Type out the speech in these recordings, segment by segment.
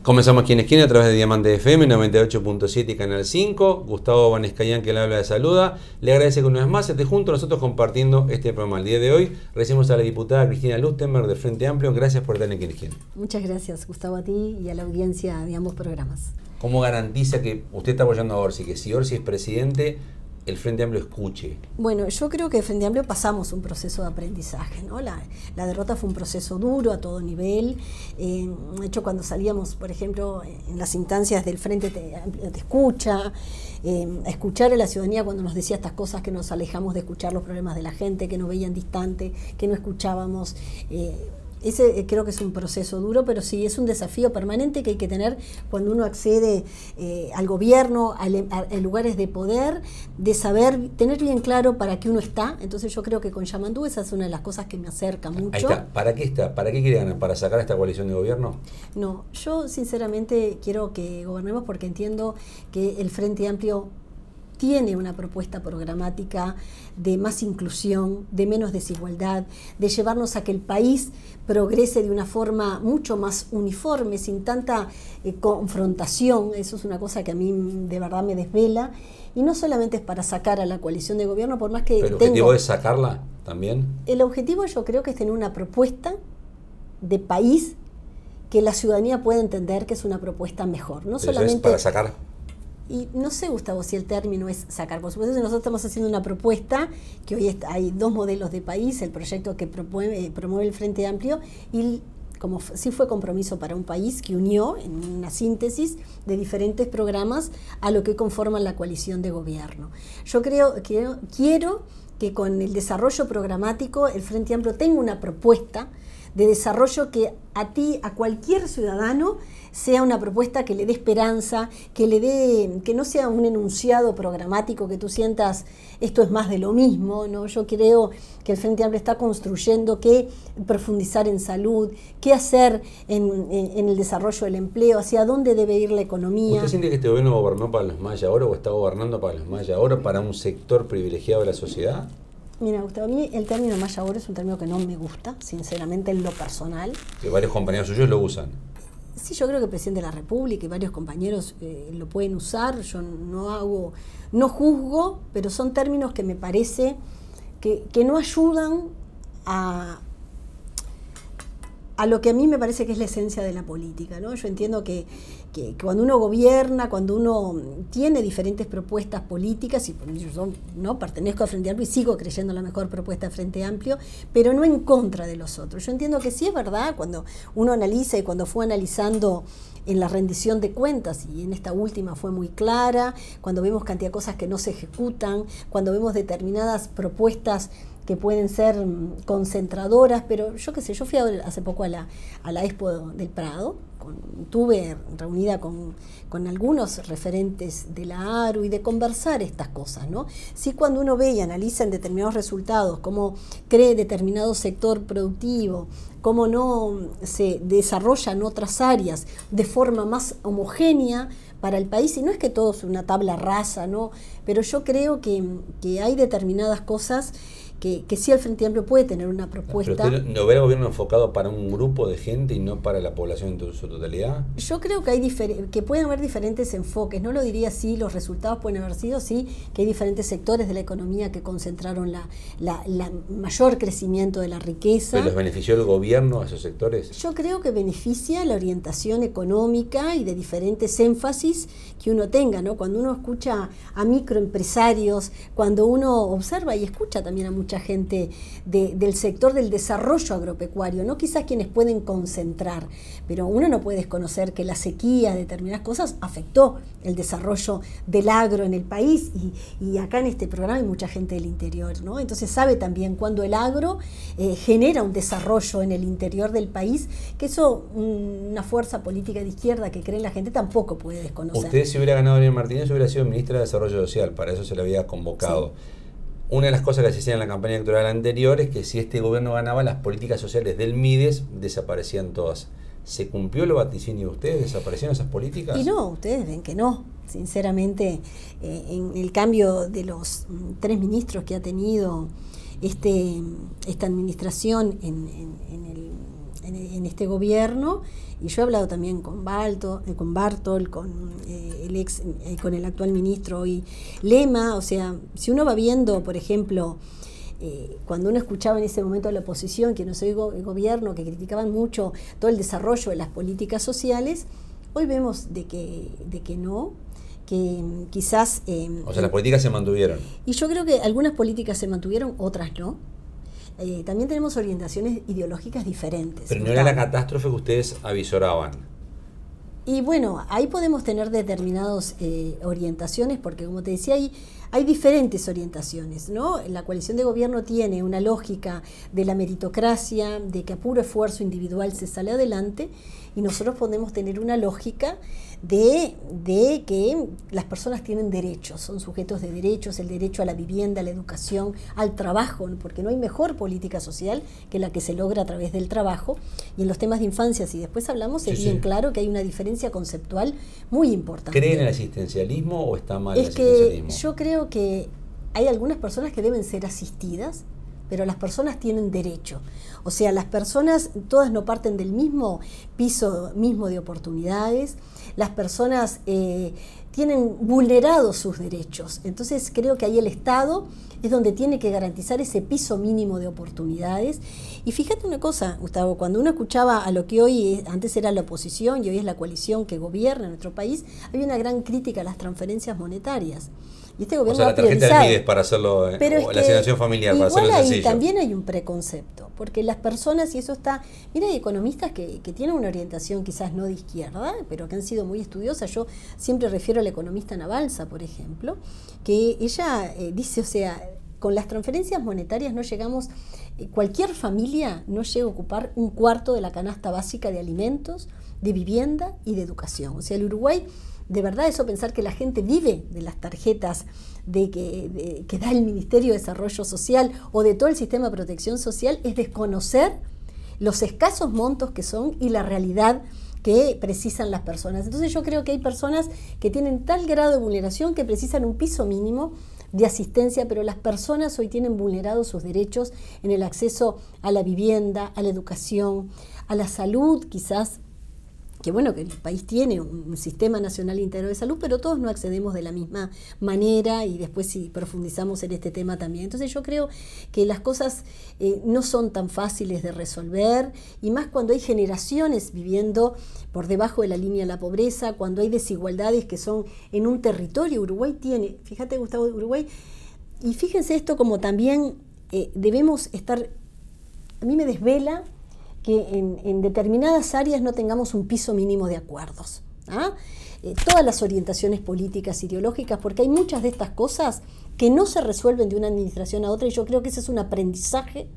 Comenzamos aquí en Esquina a través de Diamante FM 98.7 y Canal 5. Gustavo Banescayán, que le habla, de saluda. Le agradece que una vez más esté junto a nosotros compartiendo este programa. El día de hoy recibimos a la diputada Cristina Lustenberg del Frente Amplio. Gracias por estar aquí en Esquina. Muchas gracias, Gustavo, a ti y a la audiencia de ambos programas. ¿Cómo garantiza que usted está apoyando a Orsi, que si Orsi es presidente, el Frente Amplio escuche? Bueno, yo creo que el Frente Amplio pasamos un proceso de aprendizaje, ¿no? La derrota fue un proceso duro a todo nivel. De hecho, cuando salíamos, por ejemplo, en las instancias del Frente te escucha, a escuchar a la ciudadanía cuando nos decía estas cosas, que nos alejamos de escuchar los problemas de la gente, que nos veían distante, que no escuchábamos. Ese creo que es un proceso duro, pero sí es un desafío permanente que hay que tener cuando uno accede al gobierno, a lugares de poder, de saber, tener bien claro para qué uno está. Entonces yo creo que con Yamandú esa es una de las cosas que me acerca mucho. Ahí está. ¿Para qué está? ¿Para qué quiere ganar? ¿Para sacar esta coalición de gobierno? No, yo sinceramente quiero que gobernemos porque entiendo que el Frente Amplio tiene una propuesta programática de más inclusión, de menos desigualdad, de llevarnos a que el país progrese de una forma mucho más uniforme, sin tanta confrontación. Eso es una cosa que a mí de verdad me desvela. Y no solamente es para sacar a la coalición de gobierno, por más que ¿Pero el objetivo es sacarla también? El objetivo yo creo que es tener una propuesta de país que la ciudadanía pueda entender que es una propuesta mejor. No Pero solamente eso es para sacar. Y no sé, Gustavo, si el término es sacar. Por supuesto, nosotros estamos haciendo una propuesta, que hoy hay dos modelos de país, el proyecto que promueve el Frente Amplio, y como sí fue compromiso para un país, que unió en una síntesis de diferentes programas a lo que conforman la coalición de gobierno. Yo quiero que con el desarrollo programático el Frente Amplio tenga una propuesta de desarrollo que a cualquier ciudadano sea una propuesta que le dé esperanza, que no sea un enunciado programático que tú sientas esto es más de lo mismo, ¿no? Yo creo que el Frente Amplio está construyendo qué profundizar en salud, qué hacer en el desarrollo del empleo, hacia dónde debe ir la economía. ¿Usted siente que este gobierno gobernó para los Maya Oro o está gobernando para los Maya Oro, para un sector privilegiado de la sociedad? Mira, Gustavo, a mí el término Maya Oro es un término que no me gusta, sinceramente, en lo personal. Que varios compañeros suyos lo usan. Sí, yo creo que el presidente de la República y varios compañeros lo pueden usar. Yo no juzgo, pero son términos que me parece que no ayudan a lo que a mí me parece que es la esencia de la política, ¿no? Yo entiendo que cuando uno gobierna, cuando uno tiene diferentes propuestas políticas, y yo no pertenezco al Frente Amplio y sigo creyendo la mejor propuesta del Frente Amplio, pero no en contra de los otros. Yo entiendo que sí es verdad, cuando uno analiza y cuando fue analizando en la rendición de cuentas, y en esta última fue muy clara, cuando vemos cantidad de cosas que no se ejecutan, cuando vemos determinadas propuestas que pueden ser concentradoras, pero yo qué sé, yo fui hace poco a la Expo del Prado, estuve reunida con algunos referentes de la ARU y de conversar estas cosas, ¿no? Sí, cuando uno ve y analiza en determinados resultados cómo cree determinado sector productivo, cómo no se desarrollan otras áreas de forma más homogénea para el país, y no es que todo es una tabla rasa, ¿no? Pero yo creo que hay determinadas cosas que sí el Frente Amplio puede tener una propuesta. ¿Pero usted no ve el gobierno enfocado para un grupo de gente y no para la población en su totalidad? Yo creo que pueden haber diferentes enfoques, no lo diría así, los resultados pueden haber sido, sí, que hay diferentes sectores de la economía que concentraron la mayor crecimiento de la riqueza. ¿Pero los benefició el gobierno a esos sectores? Yo creo que beneficia la orientación económica y de diferentes énfasis que uno tenga, ¿no? Cuando uno escucha a microempresarios, cuando uno observa y escucha también a mucha gente del sector del desarrollo agropecuario, no quizás quienes pueden concentrar, pero uno no puede desconocer que la sequía de determinadas cosas afectó el desarrollo del agro en el país, y acá en este programa hay mucha gente del interior, ¿no? Entonces sabe también cuando el agro genera un desarrollo en el interior del país, que eso una fuerza política de izquierda que cree en la gente tampoco puede desconocer. Usted, si hubiera ganado Daniel Martínez, hubiera sido ministra de Desarrollo Social, para eso se le había convocado. Sí. Una de las cosas que se hacían en la campaña electoral anterior es que si este gobierno ganaba, las políticas sociales del MIDES desaparecían todas. ¿Se cumplió el vaticinio de ustedes? ¿Desaparecieron esas políticas? Y no, ustedes ven que no. Sinceramente, en el cambio de los 3 ministros que ha tenido esta administración en en este gobierno, y yo he hablado también con Bartol, con el actual ministro hoy, Lema. O sea, si uno va viendo, por ejemplo, cuando uno escuchaba en ese momento a la oposición, que no soy el gobierno, que criticaban mucho todo el desarrollo de las políticas sociales, hoy vemos de que no, que quizás... o sea, las políticas se mantuvieron. Y yo creo que algunas políticas se mantuvieron, otras no. También tenemos orientaciones ideológicas diferentes. Pero no era la catástrofe que ustedes avisoraban. Y bueno, ahí podemos tener determinadas orientaciones, porque como te decía, hay diferentes orientaciones, ¿no? La coalición de gobierno tiene una lógica de la meritocracia, de que a puro esfuerzo individual se sale adelante, y nosotros podemos tener una lógica de que las personas tienen derechos, son sujetos de derechos, el derecho a la vivienda, a la educación, al trabajo, porque no hay mejor política social que la que se logra a través del trabajo. Y en los temas de infancia, si después hablamos, es bien claro que hay una diferencia conceptual muy importante. ¿Creen en el asistencialismo o está mal el asistencialismo? Es que yo creo que hay algunas personas que deben ser asistidas, pero las personas tienen derecho. O sea, las personas todas no parten del mismo piso mismo de oportunidades. Las personas tienen vulnerados sus derechos. Entonces creo que ahí el Estado es donde tiene que garantizar ese piso mínimo de oportunidades. Y fíjate una cosa, Gustavo, cuando uno escuchaba a lo que hoy antes era la oposición y hoy es la coalición que gobierna nuestro país, había una gran crítica a las transferencias monetarias. Y este gobierno, o sea, la tarjeta del MIDES para hacerlo, o la asignación familiar para hacerlo sencillo. Ahí también hay un preconcepto, porque las personas, y eso está, mira, hay economistas que tienen una orientación quizás no de izquierda, pero que han sido muy estudiosas. Yo siempre refiero a la economista Nabalza, por ejemplo, que ella dice, o sea, con las transferencias monetarias no llegamos, cualquier familia no llega a ocupar un cuarto de la canasta básica de alimentos, de vivienda y de educación. O sea, el Uruguay, de verdad, eso pensar que la gente vive de las tarjetas que da el Ministerio de Desarrollo Social o de todo el sistema de protección social, es desconocer los escasos montos que son y la realidad que precisan las personas. Entonces yo creo que hay personas que tienen tal grado de vulneración que precisan un piso mínimo de asistencia, pero las personas hoy tienen vulnerados sus derechos en el acceso a la vivienda, a la educación, a la salud, quizás, que bueno, que el país tiene un sistema nacional integral de salud, pero todos no accedemos de la misma manera, y después si profundizamos en este tema también. Entonces yo creo que las cosas no son tan fáciles de resolver, y más cuando hay generaciones viviendo por debajo de la línea de la pobreza, cuando hay desigualdades que son en un territorio. Uruguay tiene, fíjate, Gustavo, Uruguay, y fíjense esto como también debemos estar, a mí me desvela que en determinadas áreas no tengamos un piso mínimo de acuerdos. Todas las orientaciones políticas, ideológicas, porque hay muchas de estas cosas que no se resuelven de una administración a otra, y yo creo que ese es un aprendizaje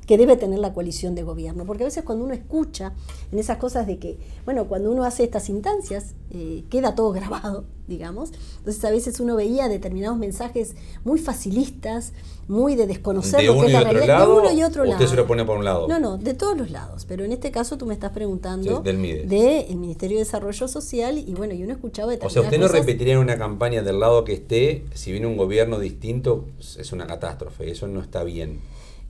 que debe tener la coalición de gobierno, porque a veces cuando uno escucha en esas cosas de que, bueno, cuando uno hace estas instancias, queda todo grabado, digamos, entonces a veces uno veía determinados mensajes muy facilistas, muy de desconocer lo que es la realidad, de uno y otro lado. ¿Usted se lo pone por un lado? No, de todos los lados, pero en este caso tú me estás preguntando del MIDES, del Ministerio de Desarrollo Social, y bueno, y uno escuchaba determinadas cosas. O sea, ¿usted no cosas. repetiría en una campaña del lado que esté, si viene un gobierno distinto, es una catástrofe, eso no está bien?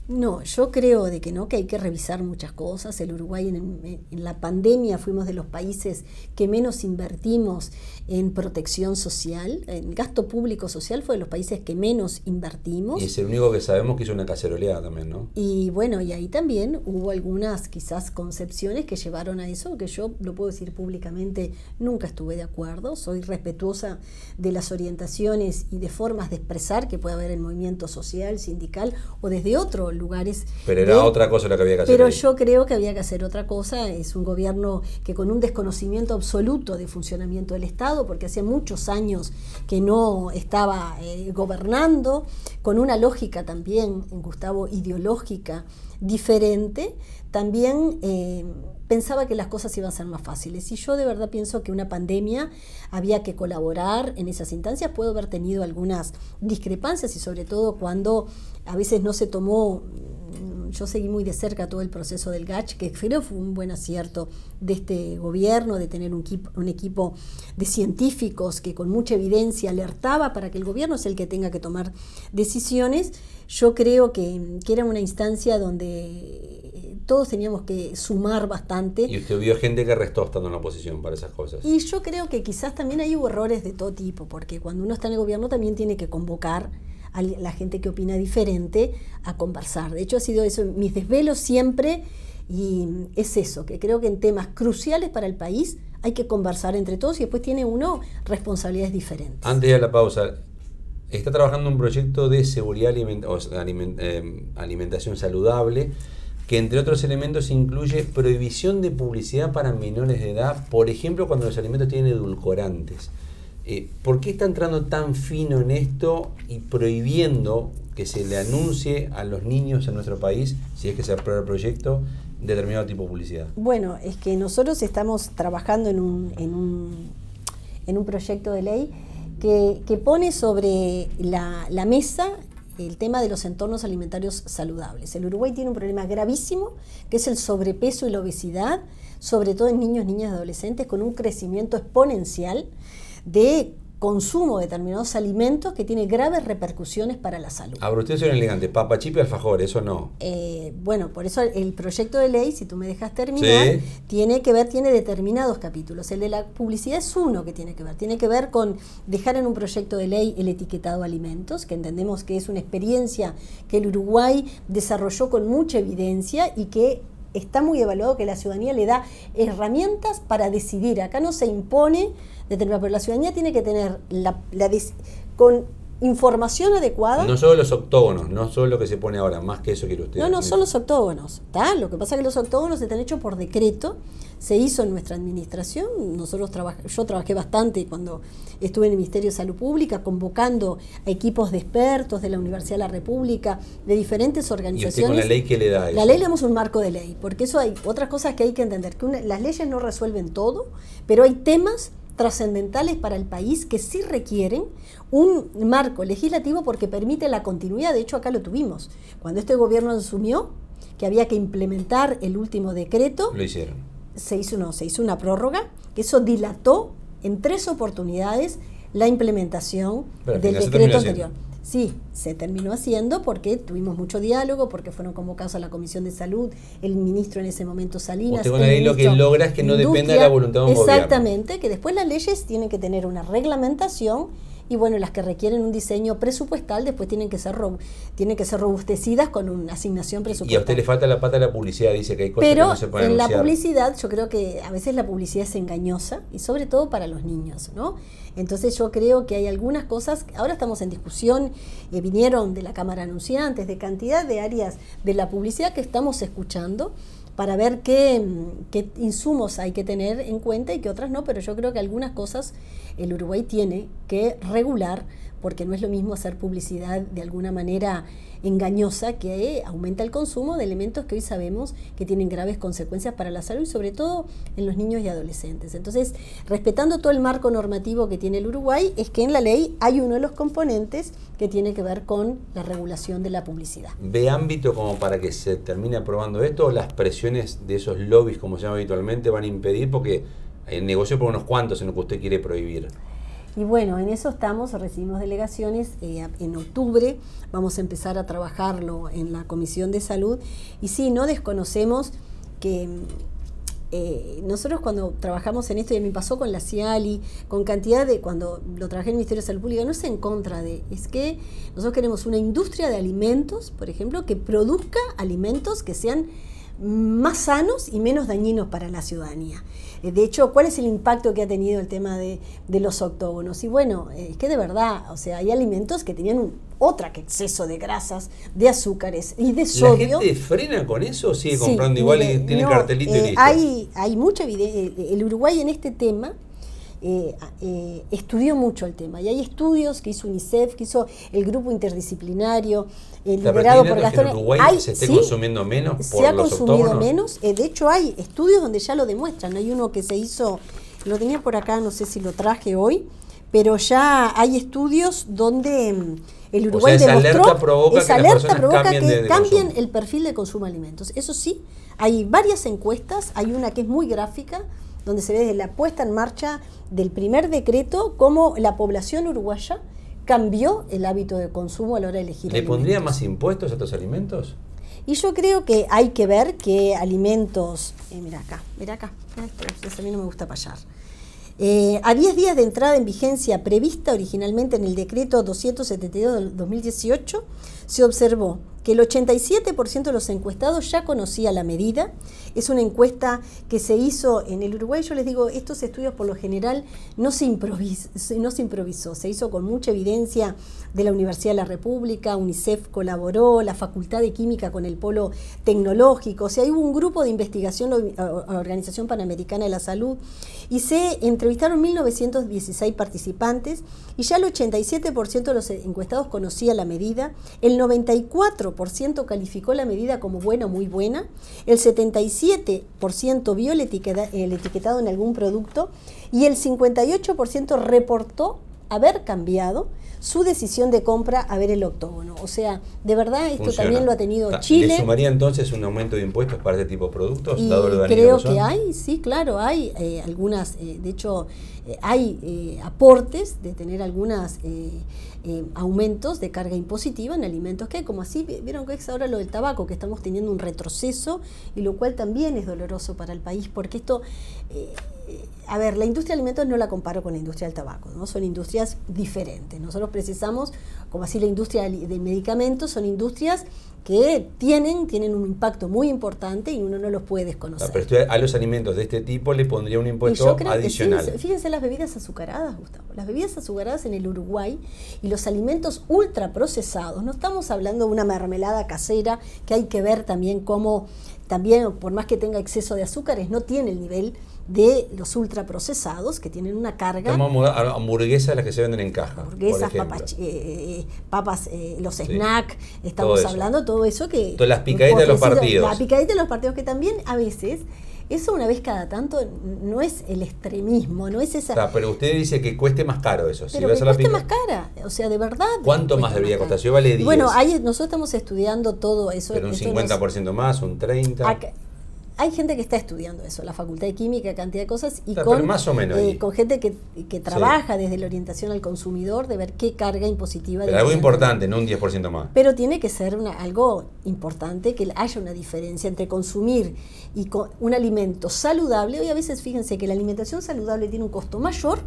No, yo creo de que no, que hay que revisar muchas cosas. El Uruguay en la pandemia fuimos de los países que menos invertimos en protección social, en gasto público social fue de los países que menos invertimos. Y es el único que sabemos que hizo una caceroleada también, ¿no? Y bueno, y ahí también hubo algunas quizás concepciones que llevaron a eso, que yo lo puedo decir públicamente, nunca estuve de acuerdo. Soy respetuosa de las orientaciones y de formas de expresar que puede haber el movimiento social, sindical o desde otro lugares. Pero era otra cosa lo que había que hacer. Pero ahí. yo creo que había que hacer otra cosa. Es un gobierno que con un desconocimiento absoluto de funcionamiento del Estado, porque hace muchos años que no estaba gobernando, con una lógica también, Gustavo, ideológica diferente, también pensaba que las cosas iban a ser más fáciles. Y yo de verdad pienso que una pandemia había que colaborar en esas instancias. Puedo haber tenido algunas discrepancias, y sobre todo cuando a veces no se tomó. Yo seguí muy de cerca todo el proceso del GACH, que creo fue un buen acierto de este gobierno, de tener un equipo de científicos que con mucha evidencia alertaba para que el gobierno es el que tenga que tomar decisiones. Yo creo que era una instancia donde todos teníamos que sumar bastante. Y usted vio gente que restó estando en la oposición para esas cosas. Y yo creo que quizás también hay hubo errores de todo tipo, porque cuando uno está en el gobierno también tiene que convocar a la gente que opina diferente a conversar. De hecho, ha sido eso, mis desvelos siempre, y es eso, que creo que en temas cruciales para el país hay que conversar entre todos y después tiene uno responsabilidades diferentes. Antes de la pausa, está trabajando un proyecto de seguridad alimentación saludable, que entre otros elementos incluye prohibición de publicidad para menores de edad, por ejemplo, cuando los alimentos tienen edulcorantes. ¿Por qué está entrando tan fino en esto y prohibiendo que se le anuncie a los niños en nuestro país, si es que se aprueba el proyecto, determinado tipo de publicidad? Bueno, es que nosotros estamos trabajando en un proyecto de ley que pone sobre la mesa el tema de los entornos alimentarios saludables. El Uruguay tiene un problema gravísimo, que es el sobrepeso y la obesidad, sobre todo en niños, niñas y adolescentes, con un crecimiento exponencial de consumo de determinados alimentos que tiene graves repercusiones para la salud. Ahora, ustedes son elegantes, papa chip y alfajor, eso no. Bueno, por eso el proyecto de ley, si tú me dejas terminar, sí, tiene determinados capítulos. El de la publicidad es uno que tiene que ver con dejar en un proyecto de ley el etiquetado de alimentos, que entendemos que es una experiencia que el Uruguay desarrolló con mucha evidencia y que está muy evaluado, que la ciudadanía le da herramientas para decidir. Acá no se impone determinado, pero la ciudadanía tiene que tener con información adecuada. No solo los octógonos, no solo lo que se pone ahora, más que eso quiere usted. No son los octógonos, ¿tá? Lo que pasa es que los octógonos están hechos por decreto, se hizo en nuestra administración. Yo trabajé bastante cuando estuve en el Ministerio de Salud Pública, convocando a equipos de expertos de la Universidad de la República, de diferentes organizaciones. ¿Y usted con la ley qué le da a eso? La ley le damos un marco de ley, porque eso hay otras cosas que hay que entender, que las leyes no resuelven todo, pero hay temas trascendentales para el país que sí requieren un marco legislativo porque permite la continuidad. De hecho, acá lo tuvimos. Cuando este gobierno asumió que había que implementar el último decreto, lo hicieron. Se hizo una prórroga, que eso dilató en 3 oportunidades la implementación del decreto anterior. Sí, se terminó haciendo porque tuvimos mucho diálogo, porque fueron convocados a la Comisión de Salud, el ministro en ese momento Salinas. Usted con la ley lo que logra es que no dependa de la voluntad de un gobierno. Exactamente, que después las leyes tienen que tener una reglamentación y bueno, las que requieren un diseño presupuestal después tienen que ser robustecidas con una asignación presupuestal. Y a usted le falta la pata de la publicidad, dice que hay cosas que no se pueden anunciar. Pero en la publicidad yo creo que a veces la publicidad es engañosa y sobre todo para los niños, ¿no? Entonces yo creo que hay algunas cosas, ahora estamos en discusión, vinieron de la Cámara de Anunciantes, de cantidad de áreas de la publicidad que estamos escuchando para ver qué insumos hay que tener en cuenta y qué otras no, pero yo creo que algunas cosas el Uruguay tiene que regular, porque no es lo mismo hacer publicidad de alguna manera engañosa que aumenta el consumo de elementos que hoy sabemos que tienen graves consecuencias para la salud y sobre todo en los niños y adolescentes. Entonces, respetando todo el marco normativo que tiene el Uruguay, es que en la ley hay uno de los componentes que tiene que ver con la regulación de la publicidad. ¿Ve ámbito como para que se termine aprobando esto o las presiones de esos lobbies, como se llama habitualmente, van a impedir? Porque el negocio por unos cuantos en lo que usted quiere prohibir. Y bueno, en eso estamos, recibimos delegaciones, en octubre vamos a empezar a trabajarlo en la Comisión de Salud y sí, no desconocemos que nosotros cuando trabajamos en esto, y a mí pasó con la CIALI, con cantidad de, cuando lo trabajé en el Ministerio de Salud Pública, no es en contra de, es que nosotros queremos una industria de alimentos, por ejemplo, que produzca alimentos que sean más sanos y menos dañinos para la ciudadanía. De hecho, ¿cuál es el impacto que ha tenido el tema de los octógonos? Y bueno, es que de verdad, o sea, hay alimentos que tenían que exceso de grasas, de azúcares y de sodio. ¿La gente frena con eso o sigue comprando igual y tiene cartelito y listo? Hay mucha evidencia. El Uruguay en este tema estudió mucho el tema y hay estudios que hizo UNICEF, que hizo el grupo interdisciplinario liderado por Gastón. ¿En Uruguay se esté consumiendo menos por se ha los consumido octógonos? menos. De hecho hay estudios donde ya lo demuestran. Hay uno que se hizo, lo tenía por acá, no sé si lo traje hoy, pero ya hay estudios donde el Uruguay demostró, esa alerta provoca que cambien el perfil de consumo de alimentos. Eso sí, hay varias encuestas, hay una que es muy gráfica, donde se ve desde la puesta en marcha del primer decreto cómo la población uruguaya cambió el hábito de consumo a la hora de elegir alimentos. ¿Le pondría más impuestos a estos alimentos? Y yo creo que hay que ver que alimentos, mira acá, a mí no me gusta payar. A 10 días de entrada en vigencia prevista originalmente en el decreto 272 del 2018, se observó que el 87% de los encuestados ya conocía la medida. Es una encuesta que se hizo en el Uruguay. Yo les digo, estos estudios por lo general no se improvisó, se hizo con mucha evidencia de la Universidad de la República, UNICEF colaboró, la Facultad de Química con el Polo Tecnológico, o sea, hubo un grupo de investigación, la Organización Panamericana de la Salud, y se entrevistaron 1.916 participantes, y ya el 87% de los encuestados conocía la medida, el 94% calificó la medida como buena o muy buena, el 77% vio el etiquetado en algún producto, y el 58% reportó haber cambiado su decisión de compra a ver el octógono. O sea, de verdad esto funciona. También lo ha tenido Chile. ¿Le sumaría entonces un aumento de impuestos para este tipo de productos? Y dado lo creo que hay, sí, claro, hay algunas, de hecho, hay aportes de tener algunas aumentos de carga impositiva en alimentos que, como así, vieron que es ahora lo del tabaco, que estamos teniendo un retroceso, y lo cual también es doloroso para el país, porque esto... a ver, la industria de alimentos no la comparo con la industria del tabaco, ¿no? Son industrias diferentes. Nosotros precisamos, como así la industria de medicamentos, son industrias que tienen un impacto muy importante y uno no los puede desconocer. Pero usted a los alimentos de este tipo le pondría un impuesto adicional. Sí, fíjense las bebidas azucaradas, Gustavo. Las bebidas azucaradas en el Uruguay y los alimentos ultraprocesados. No estamos hablando de una mermelada casera, que hay que ver también cómo, también por más que tenga exceso de azúcares, no tiene el nivel de los ultraprocesados, que tienen una carga. Estamos a hamburguesas las que se venden en caja. Hamburguesas, papas, los snacks, estamos hablando todo eso que... Todas las picaditas de los partidos. La picadita de los partidos, que también a veces, eso una vez cada tanto, no es el extremismo, no es esa... O sea, pero usted dice que cueste más caro eso. Pero que cueste más cara, o sea, de verdad. ¿Cuánto más debería costar? Si vale 10. Bueno, nosotros estamos estudiando todo eso. Pero un 50% más, un 30%. Hay gente que está estudiando eso, la Facultad de Química, cantidad de cosas, y pero más o menos con gente que trabaja desde la orientación al consumidor, de ver qué carga impositiva... Pero algo importante, no un 10% más. Pero tiene que ser algo importante, que haya una diferencia entre consumir y un alimento saludable. Hoy a veces, fíjense que la alimentación saludable tiene un costo mayor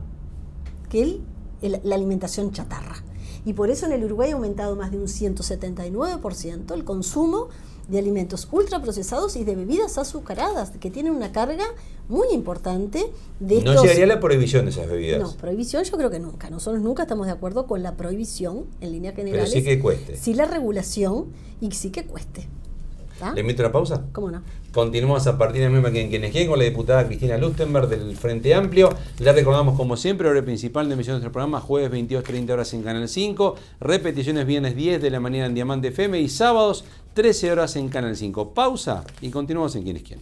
que la alimentación chatarra. Y por eso en el Uruguay ha aumentado más de un 179% el consumo de alimentos ultraprocesados y de bebidas azucaradas, que tienen una carga muy importante de estos... ¿No llegaría a la prohibición de esas bebidas? No, prohibición yo creo que nunca. Nosotros nunca estamos de acuerdo con la prohibición en líneas generales. Pero sí que cueste. Sí la regulación y sí que cueste. ¿Ah? ¿Le invito a una pausa? ¿Cómo no? Continuamos a partir de mismo quienes quieren con la diputada Cristina Lustenberg del Frente Amplio. Le recordamos, como siempre, hora principal de emisión de nuestro programa, jueves 22:30 horas en Canal 5, repeticiones viernes 10 de la mañana en Diamante FM y sábados 13 horas en Canal 5. Pausa y continuamos en Quienes Quieren.